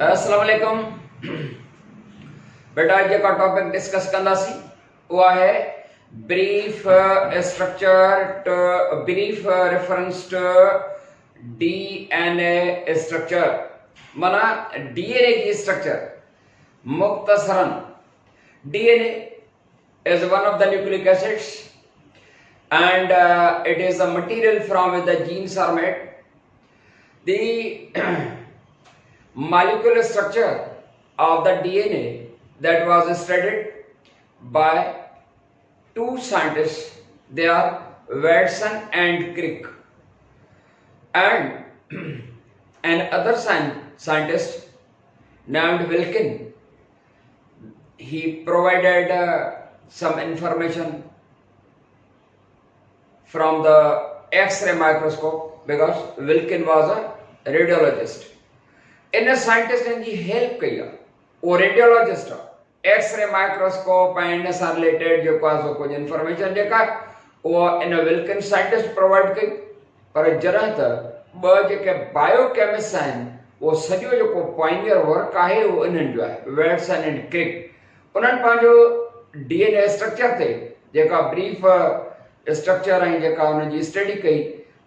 अस्सलाम वालेकुम। बेटा अॼु जेका टॉपिक डिस्कस कंदासीं उहा है brief brief reference to DNA structure. माना डीएनए की स्ट्रक्चर मुख्तसरन DNA is one of the nucleic acids and it is a material from which the genes are made. The molecular structure of the DNA that was studied by two scientists, they are Watson and Crick, and another scientist named Wilkin. He provided some information from the X-ray microscope because Wilkin was a radiologist. In scientist ने जी help कई वो radiologist x ray microscope ऐं इन सां related जेको आहे सो कुझु information जेका उहा इन विल्किन साइंटिस्ट प्रोवाइड कई। पर जॾहिं त ॿ जेके बायोकेमिस्ट आहिनि उहो सॼो जेको पाइनियर वर्क आहे उहो इन्हनि जो आहे, वॉटसन एंड क्रिक। उन्हनि पंहिंजो डीएनए स्ट्रक्चर ते जेका ब्रीफ स्ट्रक्चर ऐं जेका उनजी स्टडी कई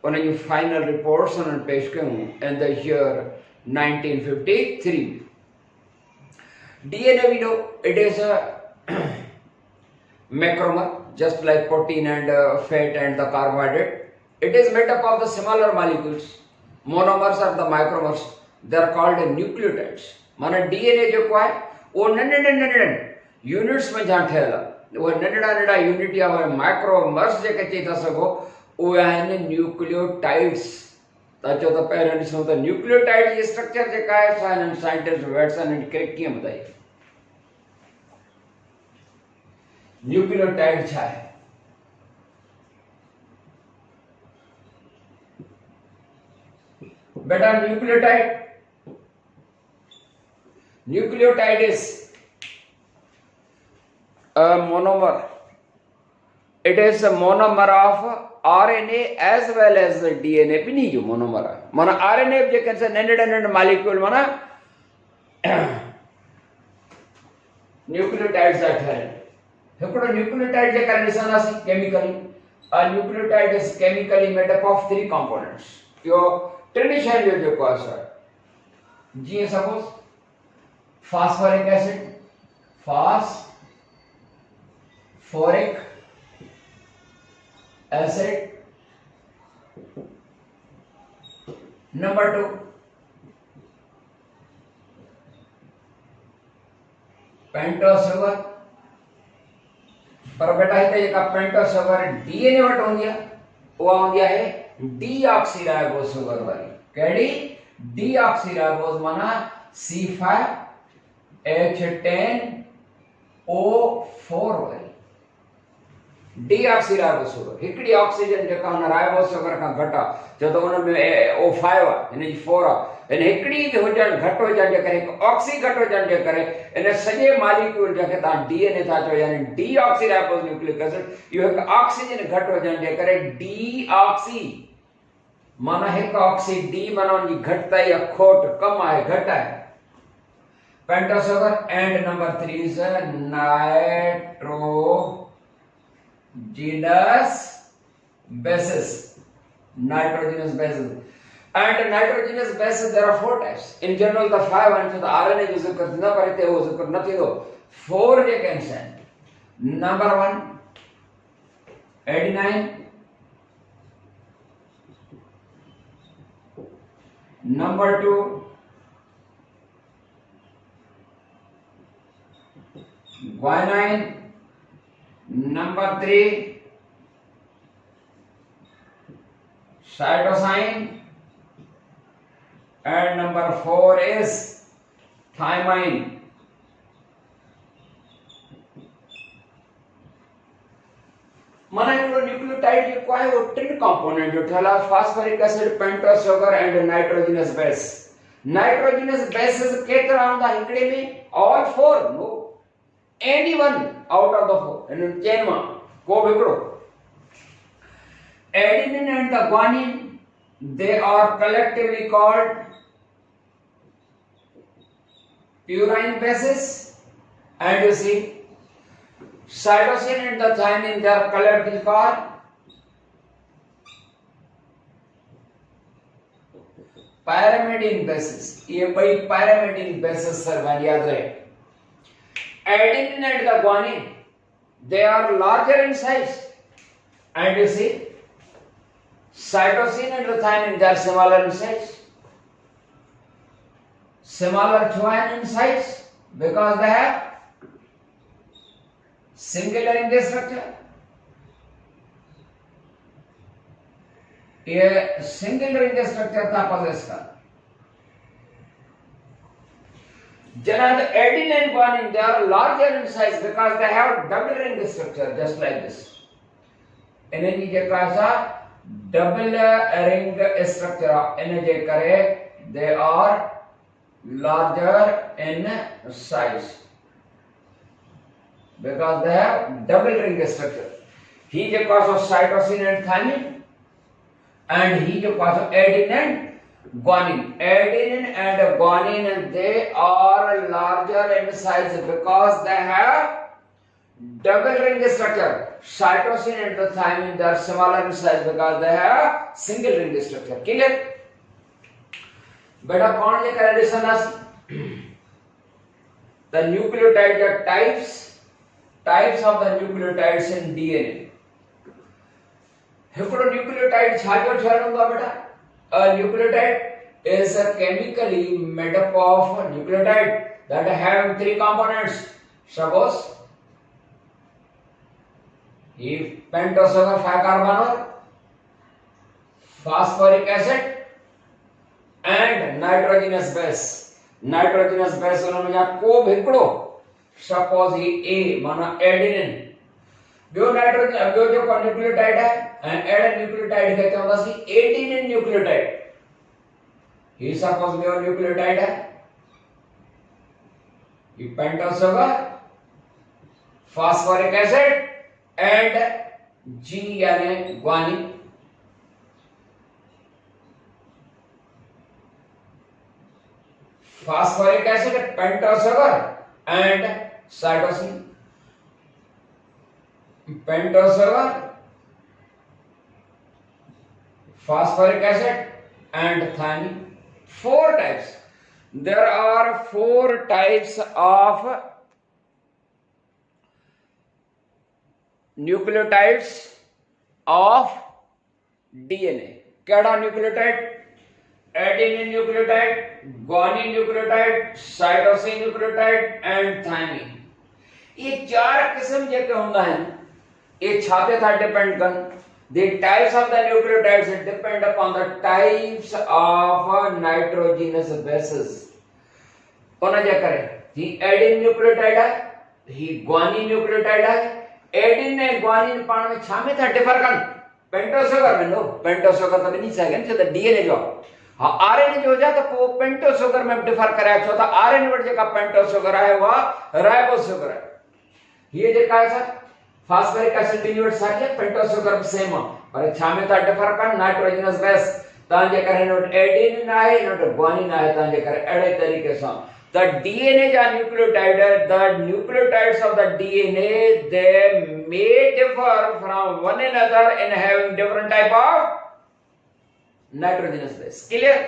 उन जी फाइनल रिपोर्ट्स उन्हनि पेश कयूं in the year 1953. DNA, we know it is a macromer, just like protein and fat and the carbohydrate. It is made up of the smaller molecules. Monomers are the micromers. They are called nucleotides. माना DNA जो को है वो नंढे units में जहाँ ठहला वो नंढा यूनिट या वो माइक्रोमर्स जेके चई था सको वो आहिनि न्यूक्लियोटाइड्स। तो पहले ॾिसूं त न्यूक्लियोटाइड जी स्ट्रक्चर जेका आहे सा हिननि साइंटिस्ट वॉटसन एंड क्रिक कीअं ॿुधाई। न्यूक्लियोटाइड छा आहे? बेटा nucleotide is a monomer. It is a monomer of RNA as well as DNA भी नहीं जो monomer है। माना RNA जेके से नंढे मॉलिक्यूल माना न्यूक्लियोटाइड्स ठहरे। हिकिड़ो न्यूक्लियोटाइड जेका ॾिसंदासीं chemically, a nucleotide is chemically made up of three components. यो टिनि शयुनि जो जेको आहे सर जीअं suppose phosphoric acid, phosphoric acid, number 2 pentose sugar. पर बेटा हिते जेका पेंटोस शुगर डीएनए वटि हूंदी आहे उहा हूंदी आहे डीऑक्सीराइबोस शुगर वारी। कहिड़ी? डीऑक्सीराइबोस माना C5H10O4 वारी डीऑक्सीराइबोस शुगर। हिकिड़ी ऑक्सीजन जेका हुन राइबोस शुगर खां घटि आहे छो त हुन में O5 आहे, हिन जी 4 आहे। हिन हिकिड़ी हुजणु घटि हुजण जे करे, हिकु ऑक्सी घटि हुजण जे करे इन सॼे मॉलिक्यूल जंहिंखे तव्हां डीएनए था चओ यानी डीऑक्सीराइबोस न्यूक्लिक एसिड, इहो हिकु ऑक्सीजन घटि हुजण जे करे डीऑक्सी माना हिकु ऑक्सी डी माना उनजी घटिताई या खोट कम आहे, घटि आहे। Pentose sugar and number 3 is nitrogenous bases. Nitrogenous bases. And nitrogenous bases there are 4 types. In general the 5 and the RNA जो जिक्र थींदा पर हिते उहो जिक्र न थींदो। 4 जेके आहिनि। Number 1 adenine, number 2 guanine, number 3 cytosine, and number 4 is thymine. माना हिकिड़ो न्यूक्लियोटाइड जेको आहे वो 3 कंपोनेंट जो ठहियल आहे, phosphoric acid, pentose sugar and nitrogenous base. Nitrogenous bases केतिरा हूंदा हिकिड़े में? All 4? No, any one out of the 4। हिननि चइनि मां को बि हिकिड़ो। Adenine and the guanine, they are collectively called purine bases, and you see cytosine and the thymine, they are collectively called pyrimidine bases. ये बड़ी pyrimidine bases सर्वन याद रहे. Adenine and the guanine, they are larger in size, and you see cytosine and the thymine, they are smaller in size. Smaller to iron in size because they have single ring structure. ये single ring structure था possess का. Generally, the adenine and guanine, they are larger in size because they have double ring structure, just like this. इन्हें नीचे कैसा double ring structure इन्हें जे करे, they are larger in size because they have double ring structure. He is also cytosine and thymine, and he is also adenine and guanine. Adenine and guanine, they are larger in size because they have double ring structure. Cytosine and the thymine, they are smaller in size because they have single ring structure. Clear? बेटा कौन ये condition है? The nucleotide, the types of the nucleotides in DNA. हिकड़ो nucleotide छाजो छानूंगा बेटा. A nucleotide is a chemically made up of nucleotide that have three components. Suppose if pentose sugar 5 carbon, phosphoric acid and nitrogenous base. Nitrogenous base उन्होंने जहाँ को भिकड़ो. Suppose he A माना adenine. जो nitrogen जो जो nucleotide है, and add nucleotide कहते हैं उसे adenine nucleotide. ही suppose जो nucleotide है, ये pentose sugar, phosphoric acid and G यानी guanine. Phosphoric acid, pentose sugar and cytosine. Pentose sugar, phosphoric acid and thymine. 4 types. There are 4 types of nucleotides of DNA. Keda nucleotide? Adenine nucleotide, guanine nucleotide, cytosine nucleotide and thymine. ये 4 किस्म के होंगे हैं. ये छापे था depend कर. The types of the nucleotides depend upon the types of nitrogenous bases. कौन क्या करे? ही adenine nucleotide है, ही guanine nucleotide है. Adenine ने guanine पान में छापे था differ कर. Pentose sugar में नो, pentose sugar तभी नहीं चाहिए ना, तो DNA जो हाँ आरएनए जो हो जाता वो पेंटोस शुगर में डिफर करे छो तो आरएनए वर्ड जगह पेंटोस शुगर है वह राइबोस शुगर है. ये जो काय सर फास्फोरिक एसिड यूनिट सारे पेंटोस शुगर सेम और छामे ता डिफर कर नाइट्रोजनस बेस तां जे करे नोट एडेनिन आहे नोट गुआनिन आहे तां जे करे एड़े तरीके से the DNA ja nucleotide, the nucleotides of the DNA, they may differ from one another in having different type of nitrogenous base. Clear?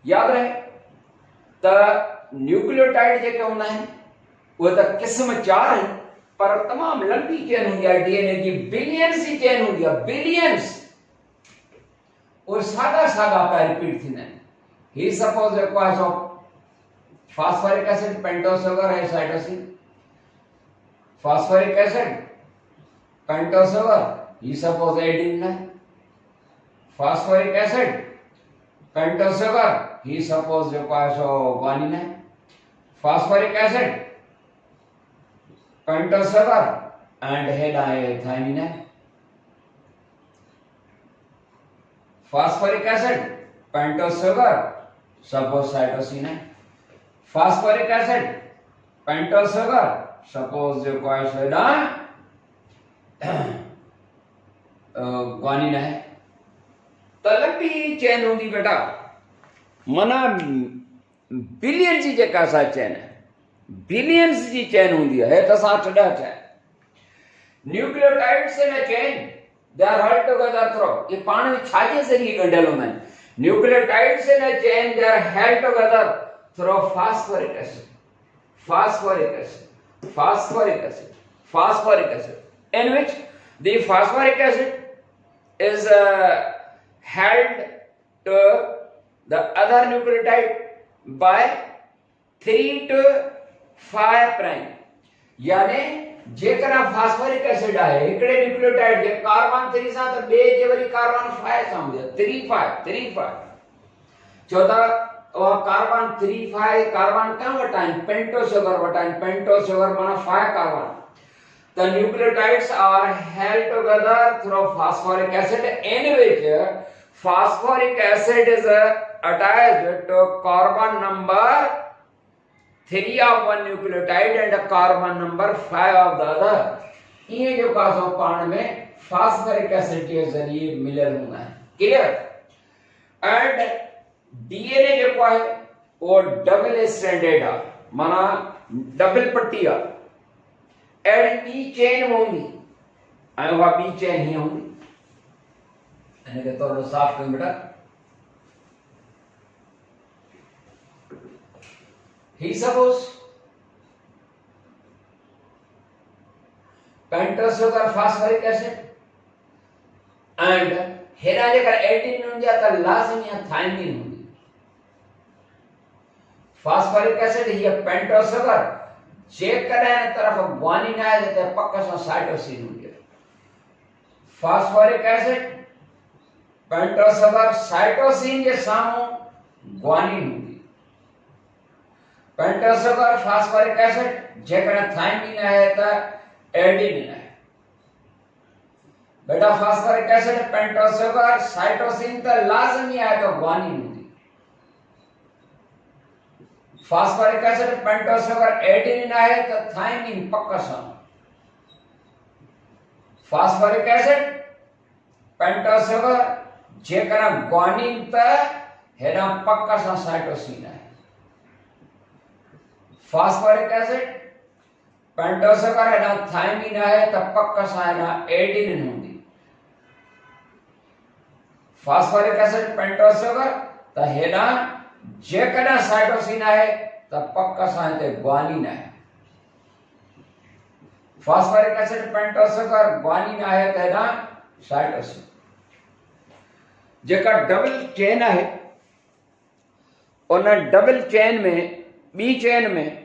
याद रहे तो न्यूक्लियोटाइड जो होना है वो तो किस्म 4 है पर तमाम लंबी चेन होगी डीएनए की बिलियंस ही चेन होगी बिलियंस और सादा सादा पे रिपीट थी ना ही suppose requires of phosphoric acid pentose sugar है cytosine phosphoric acid pentose sugar ही सपोज एडिन है phosphoric acid pentose sugar he suppose requires guanine है phosphoric acid pentose sugar and head है thymine है phosphoric acid pentose sugar suppose cytosine है phosphoric acid pentose sugar suppose requires guanine है तो लंबी chain होगी बेटा मना बिलियन जी जेका सा चेन है, बिलियंस जी चेन होंगी है तो 60 chain nucleotides in a chain they are held together through ये पाण में छाजे जरिए गंढियल होंदा आहिनि nucleotides in a chain they are held together through phosphoric acid phosphoric acid phosphoric acid phosphoric acid in which the phosphoric acid is held to the other nucleotide by 3 to 5 prime यानी जेकरा phosphoric acid है एकड़े nucleotide जे carbon 3 सा तो बे जे worry carbon 5 सा हूंदी 3 5 चौथा और carbon 3 5 carbon का वटाइन पेंटो शुगर वटाइन पेंटो शुगर माना 5 carbon the nucleotides are held together through phosphoric acid in which phosphoric acid is attached to carbon number 3 of one nucleotide and carbon number 5 of the other ये जो कासो पाण में phosphoric acid के जरिए मिलल होना है क्लियर एंड डीएनए जो है वो डबल स्ट्रैंडेड है माना डबल पट्टी है एंड बी चेन होंगी आयो वा बी चेन ही होंगी अने के तो साफ कर बेटा he suppose pentose sugar phosphoric acid and Hera जेकर एडिन होंगी तो लाजमी थायमिन होंगी phosphoric acid ये pentose sugar चेक करने तरफ ग्वानिन है तो पक्का सा साइटोसिन होंगे phosphoric acid pentose sugar cytosine के सामू ग्वानिन होंगी पेंटोस शुगर फास्फोरिक एसिड जेकड़ा थायमिन है तो एडिनिन है बेटा phosphoric acid pentose sugar cytosine तो लाजमी है तो ग्वानिन होगी phosphoric acid pentose sugar adenine है तो थायमिन पक्का सा फास्फोरिक एसिड पेंटोस शुगर जेकड़ा ग्वानिन तो हेना पक्का सा साइटोसिन है phosphoric acid pentose sugar है ना थायमिन है तो पक्का सा है ना एडिनिन होगी phosphoric acid pentose sugar तो है ना जेकड़ा साइटोसिन है तो पक्का सा है तो ग्वानिन है phosphoric acid pentose sugar guanine है तो है ना साइटोसिन जेका डबल चेन है उन डबल चेन में बी चेन में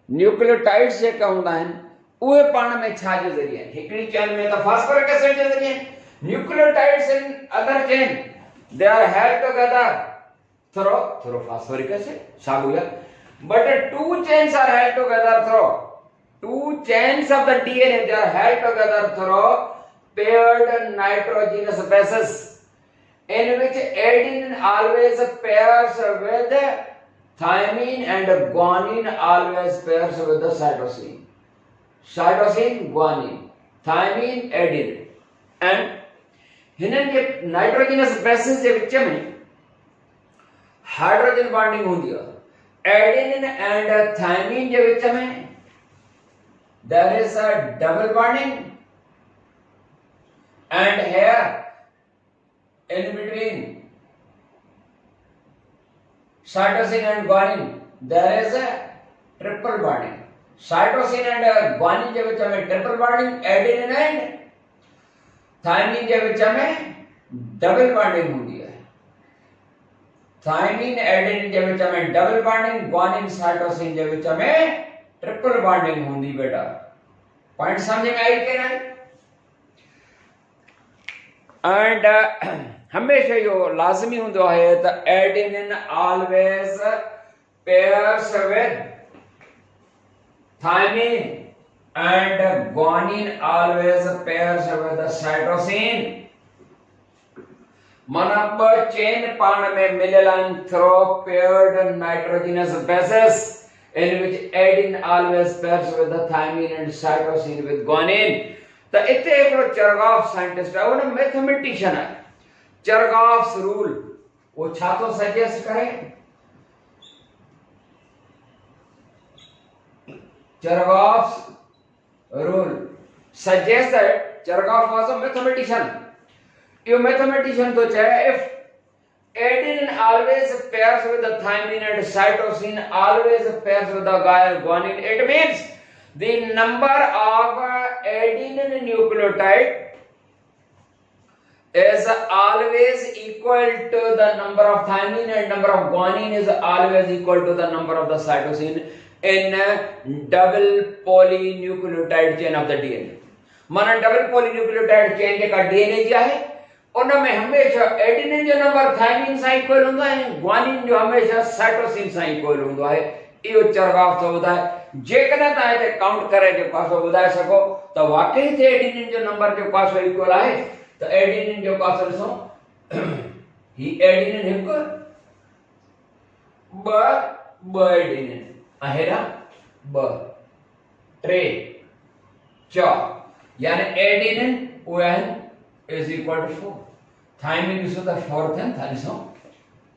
न्यूक्लियोटाइड्स जेका हुंदा आहिनि उहे पाण में छा जे ज़रिए हिकड़ी चेन में तो फास्फोरिक एसिड जे ज़रिए nucleotides in other chain they are held together through phosphoric acid सागुया but two chains are held together through two chains of the DNA they are held together through paired nitrogenous bases in which adenine always pairs with Thymine and guanine always pairs with the cytosine. Cytosine, guanine, thymine, adenine. And हिनन के nitrogenous bases के विच में hydrogen bonding होती है adenine and thymine के विच में there is a double bonding and here in between cytosine and guanine there is a triple bonding cytosine and guanine के बीच में triple bonding adenine and thymine के बीच में double bonding होती है thymine adenine के बीच में double bonding guanine cytosine के बीच में triple bonding होती बेटा पॉइंट समझ में आई कि नहीं एंड हमेशा यो लाजमी होंदो है तो adenine always pairs with thymine and guanine always pairs with the cytosine माना ब चेन पाण में मिललन through paired nitrogenous bases in which adenine always pairs with the thymine and cytosine with guanine तो इते एकड़ो चरगाफ साइंटिस्ट है वो mathematician है चरगाफ्स रूल वो छा तो सजेस्ट करे Chergaff's rule suggests that Chergaff was a mathematician. ये mathematician तो चाहे if adenine always pairs with the thymine and cytosine always pairs with the guanine, it means the number of adenine nucleotide is always equal to the number of thymine and number of guanine is always equal to the number of the cytosine in double polynucleotide chain of the DNA. माना double polynucleotide chain जेका DNA जी आहे उन में हमेशा adenine जो number thiamine सां equal हूंदो आहे, ग्वानिन जो हमेशा साइटोसिन सां इक्वल हूंदो आहे। इहो चरगाफ थो ॿुधाए। जेकॾहिं तव्हां हिते काउंट करे जेको आहे सो ॿुधाए सघो त वाकई ते एडेनिन जो नंबर जेको आहे सो इक्वल आहे। त एडेनिन जेको आहे सो ॾिसो ही एडेनिन हिकु ॿ एडेनिन हेॾा ॿ टे चार यानी एडेनिन उहे आहिनि इज इक्वल टू 4 थायमिन ॾिसो त 4 थियनि था।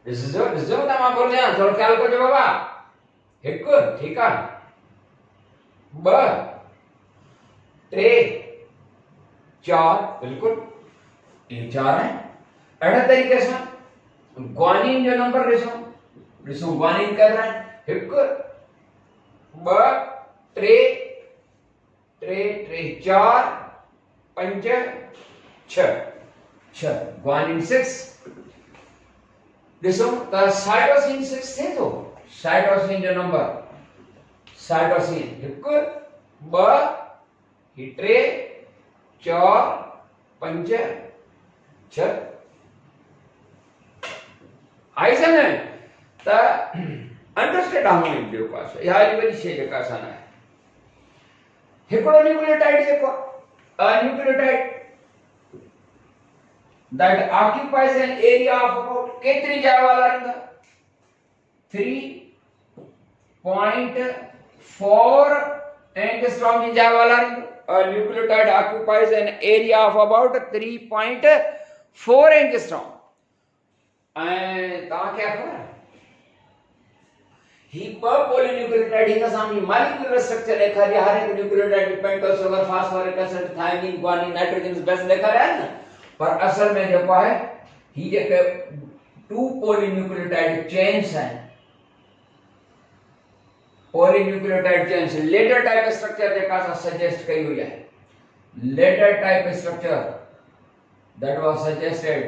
ॾिसो त मां बोलियां थोरो ख्याल कजो बाबा। हिकु ठीकु आहे ॿ टे चार बिल्कुलु ये चार है। अहिड़े तरीक़े सां ग्वानिन जो नंबर ॾिसो ग्वानिन केतिरा आहिनि हिकु ॿ टे टे टे चार पंज छह ग्वानिन 6। ॾिसो त साइटोसिन 6 थिए थो। साइटोसिन जो नंबर साइटोसिन हिकु ॿ ही टे चार पंज छह आई सने त अंडरस्टैंड हार्मोनी जेको आहे इहा वॾी शइ जेका असां आहे हिकिड़ो न्यूक्लियोटाइड जेको आहे nucleotide that occupies an area of about केतिरी जाइ वालारींदा 3.4 एंगस्ट्रॉम जी जाइ वालारींदो। A nucleotide occupies an area of about 3.4 angstrom। ऐं तव्हांखे ख़बर ही ॿ पॉलीन्यूक्लियोटाइड हिन सां मॉलिक्यूलर स्ट्रक्चर ॾेखारी। हर हिकु nucleotide pentose sugar phosphoric acid thymine guanine nitrogen base ॾेखारिया आहिनि न। पर असल में जेको आहे ही जेके 2 पॉलीन्यूक्लियोटाइड चेन्स आहिनि polynucleotide chains ladder type structure जेका असां सजेस्ट कई हुई आहे ladder type structure that was suggested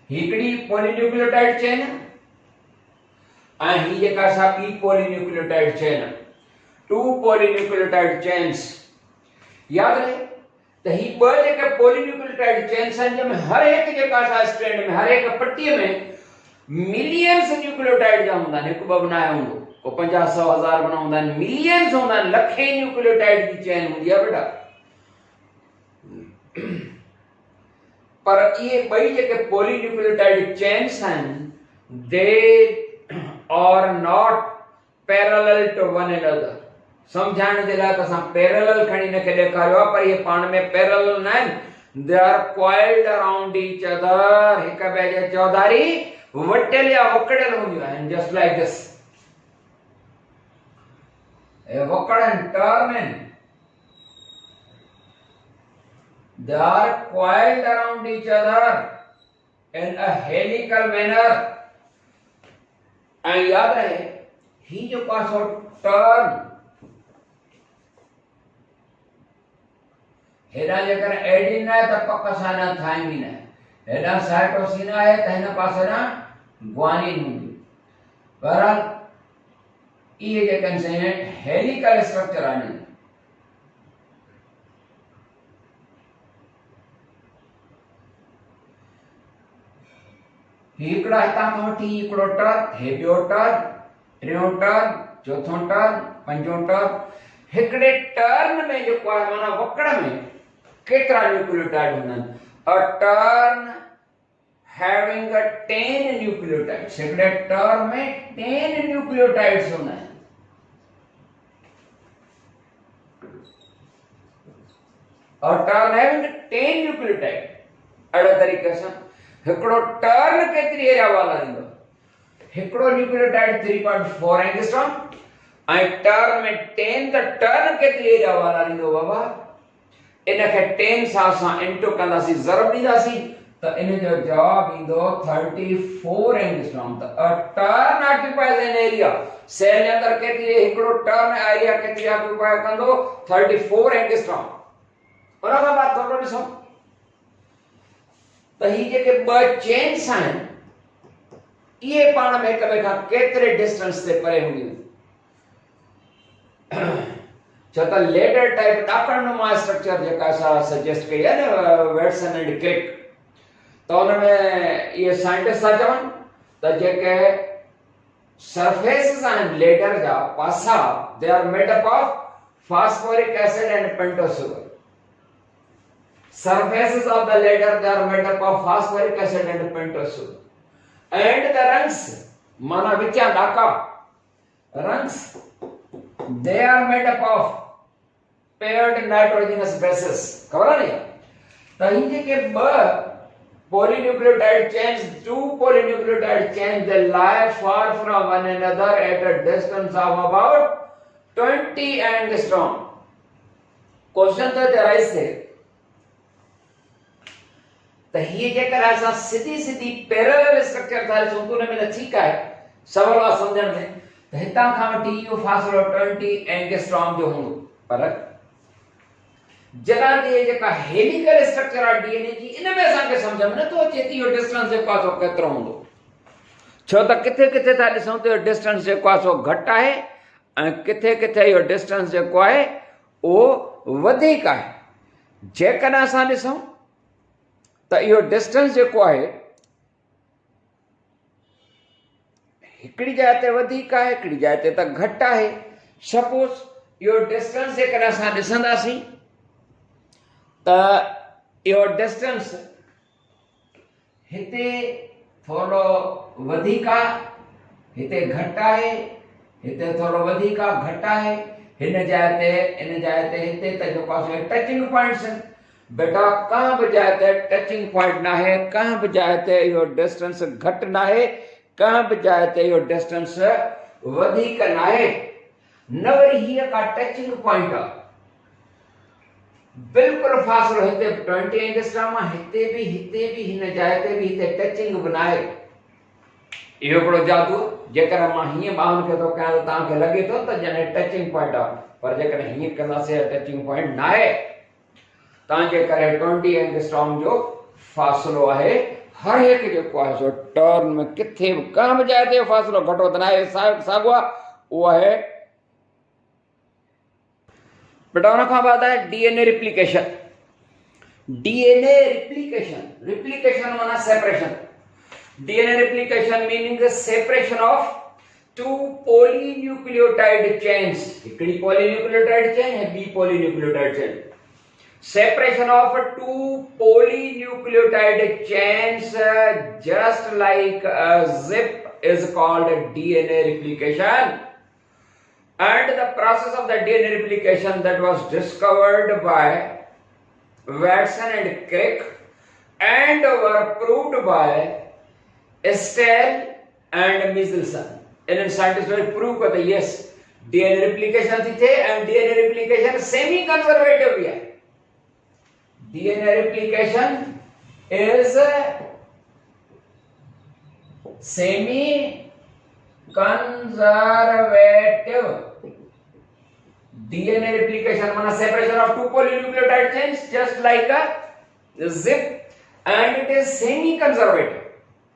हिकड़ी पॉलीन्यूक्लियोटाइड चेन ऐं ही जेका असां ॿी पॉलीन्यूक्लियोटाइड चेन 2 पॉलीन्यूक्लियोटाइड चेन्स याद रहे त ही ॿ जेके पॉलीन्यूक्लियोटाइड चेन्स आहिनि जंहिंमें हर हिकु जेका असां स्ट्रैंड में हर हिकु पट्टीअ में मिलियंस न्यूक्लियोटाइड जा हूंदा आहिनि। हिकु ॿ बि न आहे हूंदो को 50 100 1000 बि न हूंदा आहिनि मिलियंस हूंदा आहिनि लखे न्यूक्लियोटाइड जी चेन हूंदी आहे बेटा। पर इहे ॿई जेके पॉलीन्यूक्लियोटाइड चेन्स आहिनि they are not parallel to one another. समझाइण जे लाइ त असां पैरेलल खणी हिनखे ॾेखारियो आहे पर इहे पाण में पैरेलल न आहिनि। They are coiled around each other. हिक ॿिए जे चौधारी वटियल या वकड़ियल हूंदियूं आहिनि जस्ट लाइक दिस। ए वकड़ and turn in they are coiled around each other in a helical manner। and याद रहे ही जो पास टर्न हेॾा जेकर एडिन है त पक सां न थायमिन है, हेॾा साइटोसिन है त हिन पासे न ग्वानिन हूंदी। बहरहाल इहे जेके आहिनि हेलिकल स्ट्रक्चर आहिनि। हिकिड़ा हितां खां वठी हिकिड़ो टर्न हे ॿियो टर्न टियों टर्न चौथों टर्न पंजों टर्न। हिकिड़े टर्न में जेको आहे माना वकड़ में केतिरा न्यूक्लियोटाइड हूंदा आहिनि। A turn having 10 nucleotides. हिकिड़े टर्न में 10 न्यूक्लियोटाइड्स हूंदा आहिनि। A turn having 10 nucleotide. अहिड़े तरीक़े सां हिकिड़ो टर्न केतिरी एरिया वाला ईंदो हिकिड़ो न्यूक्लियोटाइड 3.4 एंगस्ट्रॉम ऐं टर्न में 10 त टर्न केतिरी एरिया वारा ॾींदो बाबा इनखे 10 सां असां इंटू कंदासीं ज़रब ॾींदासीं त इन जो जवाब ईंदो 34 एंगस्ट्रॉम त a turn occupies an area cell जे अंदर केतिरी हिकिड़ो टर्न एरिया केतिरी ऑक्युपाई कंदो 34 एंगस्ट्रॉम उन खां बाद थोरो ॾिसो त ही जेके ॿ चेन्स आहिनि इहे पाण में हिक ॿिए खां केतिरे डिस्टेंस ते परे हूंदियूं छो त लेडर टाइप ॾाकणनुमा स्ट्रक्चर जेका असां सजेस्ट कई आहे न वेट्सन एंड क्रिक त हुन में इहे साइंटिस्ट था चवनि त जेके सरफेसिस आहिनि लेडर जा पासा they are made up of phosphoric acid and pentose sugar. Surfaces of the ladder they are made up of phosphoric acid and pentose sugar. And the rungs, mana vichya daka rungs, they are made up of paired nitrogenous bases. खबर है नहीं? तो इनके के polynucleotide chains, two polynucleotide chains, they lie far from one another at a distance of about 20 angstrom. Question तो arise थे तो ये जेकर ऐसा सीधी सीधी पैरेलल स्ट्रक्चर था सुनतो ने में ठीक है सवाल समझण में तो हितां खां वठी इहो फ़ासिलो 20 एंगस्ट्रॉम जो हूंदो पर जॾहिं ये जेका हेलिकल स्ट्रक्चर आहे डीएनए जी इन में असांखे सम्झ में नथो अचे त इहो डिस्टेंस जेको आहे सो केतिरो हूंदो छो त किथे किथे था ॾिसूं त डिस्टेंस जेको आहे सो घटि आहे ऐं किथे किथे इहो डिस्टेंस जेको आहे उहो वधीक आहे जेकॾहिं असां ॾिसूं त इहो डिस्टेंस जेको आहे हिकिड़ी जाइ ते वधीक आहे हिकिड़ी जाइ ते त घटि आहे सपोज इहो डिस्टेंस जेकॾहिं असां ॾिसंदासीं त इहो डिस्टेंस हिते थोरो वधीक आहे हिते घटि आहे हिते थोरो वधीक आहे घटि आहे हिन जाइ ते इन जाइ ते हिते त जेको आहे टचिंग पॉइंट्स आहिनि बेटा कहाँ भी जाते टचिंग पॉइंट ना है कहाँ भी जाते यो डिस्टेंस घट ना है कहाँ भी जाते यो डिस्टेंस वधिक ना है नवरी ही का टचिंग पॉइंट बिल्कुल फासलो हिते 20 एंगस्ट्रॉम हिते भी हिन जाते भी हिते टचिंग बनाए इहो बड़ो जादू जेकर मां हीअं ॿाहुनि खे थो कयां त तव्हांखे लॻे थो त ॼण टचिंग पॉइंट आहे पर जेकर हीअं कंदासीं टचिंग पॉइंट न आहे तांजे करे 20 एंगस्ट्रॉम जो फासलो आहे हर एक जेको आहे सो टर्न में किथे भी कहां भी जाए ते फासलो घटो त नाहे साॻियो आहे उहो आहे बेटा उन खां बाद आहे डीएनए रिप्लिकेशन रिप्लिकेशन माना separation DNA replication meaning separation of two polynucleotide chains हिकड़ी पॉलीन्यूक्लियोटाइड चेन है बी polynucleotide chain separation of two polynucleotide chains just like a zip is called DNA replication and the process of the DNA replication that was discovered by Watson and Crick and were proved by Estelle and Michelson and scientists were proved that yes DNA replication थी and DNA replication semi conservative भी है DNA replication is semi-conservative. DNA replication means separation of two polynucleotide chains just like a zip and it is semi-conservative.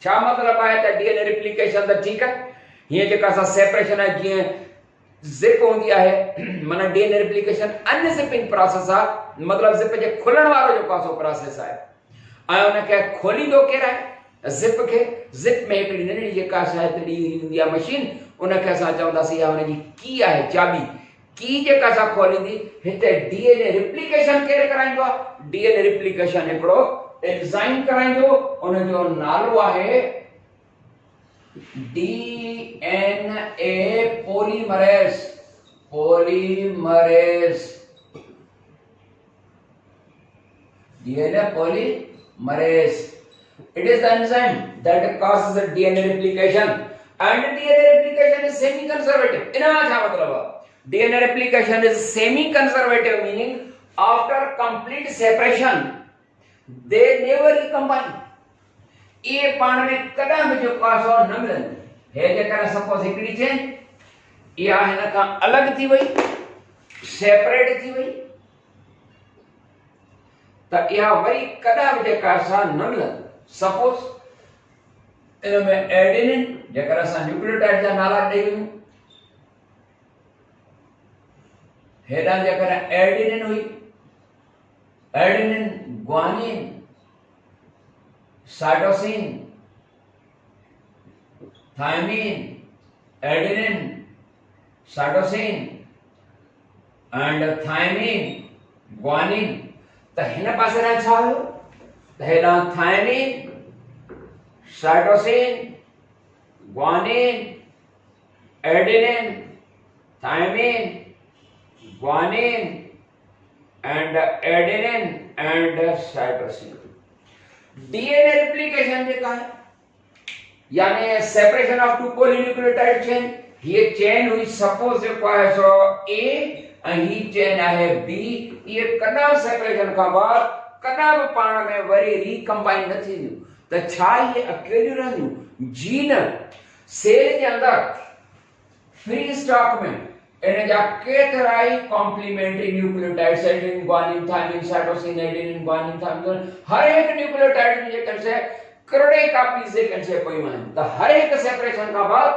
क्या मतलब है तो DNA replication तो ठीक है ये जो कैसा separation है जिये zip होंदी है माना DNA replication unzipping process है मतलब जिप जे खुलण वारो जो कासो प्रोसेस आहे ऐं उनखे खोलींदो केरु आहे जिप खे जिप में हिकिड़ी नंढड़ी जेका शायदि हूंदी आहे मशीन उनखे असां चवंदासीं इहा हुनजी की आहे चाबी की जेका असां खोलींदी हिते डीएनए रिप्लिकेशन केरु कराईंदो आहे डीएनए रिप्लिकेशन हिकिड़ो एंजाइम कराईंदो उनजो नालो आहे DNA polymerase DNA polymerase. It is the enzyme that causes the DNA replication and DNA replication is semi conservative. इनका क्या मतलब है? DNA replication is semi conservative, meaning after complete separation they never recombine. ये पाण में कदा भी जो कासो न मिलन है जेकर सपोज हिकड़ी चेन या हिन का अलग थी वई सेपरेट थी वई त या वरी कदा भी जेका सा न मिलन सपोज इनमें एडेनिन जेकर असां न्यूक्लियोटाइड जा नाला ॾेयूं हेॾां जेकर एडेनिन हुई adenine guanine cytosine thymine adenine cytosine and thymine guanine त हिन पासे रह छा हुयो त हेॾां thymine cytosine guanine adenine thymine guanine and adenine and cytosine DNA replication जेका है यानी separation of two polynucleotide chain ये चेन हुई सपोज जेको है सो ए ऐं ही चेन है बी ये कदा सेपरेशन का बाद कदा भी पाण में वरी रिकंबाइन न थींदियूं त छा ये अकेलियूं रहंदियूं जीन सेल जे अंदर फ्री स्टॉक में इन जा केतिराई complementary nucleotides adenine guanine thymine cytosine adenine guanine thymine हर एक न्यूक्लियोटाइड में जेकन से करोड़े कापीज जेकन से पयूं आहिनि त हर एक सेपरेशन का बाद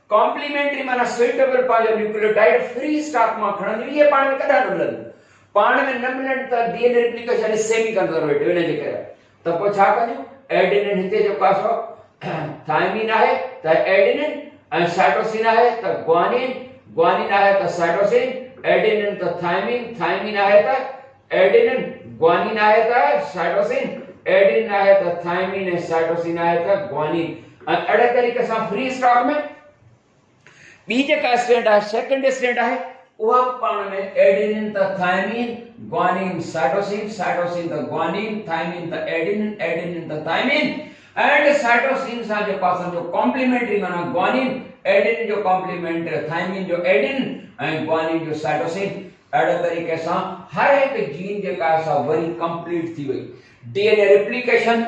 कॉम्प्लीमेंट्री माना सुइटेबल पंहिंजो न्यूक्लियोटाइड फ्री स्टॉक मां खणंदियूं ये पाण में कदा न मिलंदियूं पाण में न मिलण त डीएनए रिप्लिकेशन सेमी कंजर्वेटिव इन जे करे त पोइ छा कंदियूं एडेनिन हिते जो कासो थायमिन आहे त एडेनिन ऐं साइटोसिन आहे त ग्वानिन ग्वानिन आहे त साइटोसिन एडेनिन त थायमिन थायमिन आहे त एडेनिन ग्वानिन आहे त साइटोसिन एडेनिन आहे त थायमिन ऐं साइटोसिन आहे त ग्वानिन ऐं अहिड़े तरीक़े सां फ्री स्टॉक में बी जेका स्ट्रेंड आहे सेकंड स्ट्रेंड आहे उहा पाण में एडेनिन त थायमिन ग्वानिन साइटोसिन साइटोसिन त ग्वानिन थायमिन त एडेनिन एडेनिन त थायमिन एंड साइटोसिन सां जो पासन जो कॉम्प्लीमेंट्री माना ग्वानिन एडेनिन जो कॉम्प्लीमेंट थायमिन जो एडेनिन ऐं ग्वानिन जो साइटोसिन अहिड़े तरीक़े सां हर हिकु जीन जेका सा वरी कंप्लीट थी वई DNA replication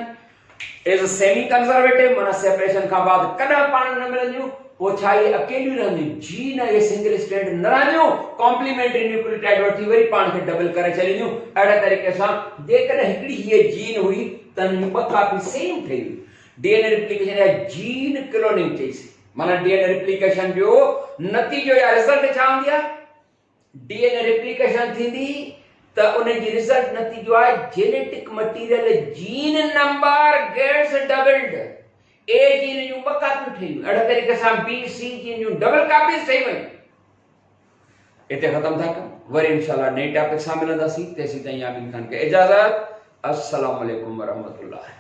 is semi conservative माना सेपरेशन खां बाद कदा पाण न मिलंदियूं पोइ छा ये अकेलियूं रहंदियूं जीन ये सिंगल स्ट्रैंड न रहंदियूं कॉम्प्लीमेंट्री न्यूक्लियोटाइड वठी वरी पाण खे डबल करे छॾींदियूं अहिड़े तरीक़े सां जेकॾहिं हिकिड़ी हीअ जीन हुई त ॿ कापी सेम ठही डीएनए रिप्लिकेशन या जीन क्लोनिंग चईसीं माना डीएनए रिप्लिकेशन जो नतीजो या रिजल्ट छा हूंदी आहे डीएनए रिप्लिकेशन थींदी त उन जी रिजल्ट नतीजो आहे genetic material gene number gets doubled A gene जूं ॿ कापियूं ठहियूं अहिड़े तरीक़े सां बी सी जीन जूं डबल कापीज़ ठही वयूं हिते ख़तम था कयूं वरी इंशाल्लाह नए टॉपिक सां मिलंदासीं तेसीं ताईं आमिन खान खे इजाज़त अस्सलाम वालेकुम वरहमतुल्लाह।